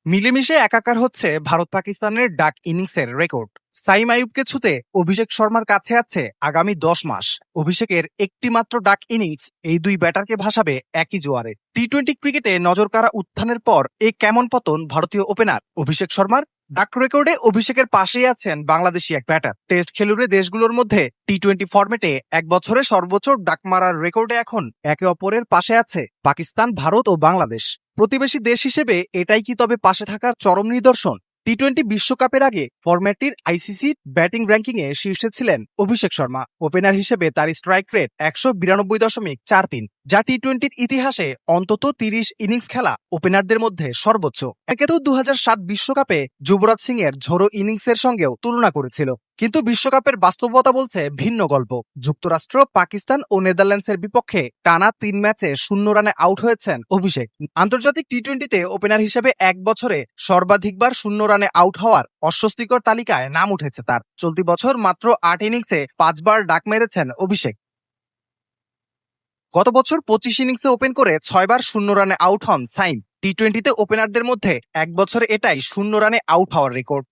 মিলেমিশে একাকার হচ্ছে ভারত পাকিস্তানের ডাক ইনিংসের রেকর্ড। সাইম আইয়ুবকে ছুতে অভিষেক শর্মার কাছে আছে আগামী 10 মাস। অভিষেকের একটি মাত্র ডাক ইনিংস এই দুই ব্যাটারকে ভাসাবে একই জোয়ারে। টি-20 ক্রিকেটে নজরকাড়া উত্থানের পর কেমন পতন ভারতীয় ওপেনার অভিষেক শর্মার। ডাক রেকর্ডে অভিষেকের পাশেই আছেন বাংলাদেশি এক ব্যাটার। টেস্ট খেলুড়ে দেশগুলোর মধ্যে টি-20 ফরম্যাটে এক বছরে সর্বোচ্চ ডাক মারার রেকর্ডে এখন একে অপরের পাশে আছে পাকিস্তান, ভারত ও বাংলাদেশ। প্রতিবেশী দেশ হিসেবে এটাই কি তবে পাশে থাকার চরম নিদর্শন? টি-20 বিশ্বকাপের আগে ফরম্যাটটির আইসিসি ব্যাটিং র্যাঙ্কিংয়ে শীর্ষে ছিলেন অভিষেক শর্মা। ওপেনার হিসেবে তার স্ট্রাইক রেট 192.43, যা টি-20-র ইতিহাসে অন্তত 30 ইনিংস খেলা ওপেনারদের মধ্যে সর্বোচ্চ। একে তো 2007 বিশ্বকাপে যুবরাজ সিং এর ঝোড়ো ইনিংসের সঙ্গেও তুলনা করেছিল। কিন্তু বিশ্বকাপের বাস্তবতা বলছে ভিন্ন গল্প। যুক্তরাষ্ট্র, পাকিস্তান ও নেদারল্যান্ডসের বিপক্ষে টানা 3 ম্যাচে 0 রানে আউট হয়েছেন অভিষেক। আন্তর্জাতিক টি-20-তে ওপেনার হিসেবে এক বছরে সর্বাধিকবার 0 রানে আউট হওয়ার অস্বস্তিকর তালিকায় নাম উঠেছে তার। চলতি বছর মাত্র 8 ইনিংসে 5 বার ডাক মেরেছেন অভিষেক। গত বছর 25 ইনিংসে ওপেন করে 6 বার 0 রানে আউট হন সাইম। টি-20-তে ওপেনারদের মধ্যে এক বছরে এটাই 0 রানে আউট হওয়ার রেকর্ড।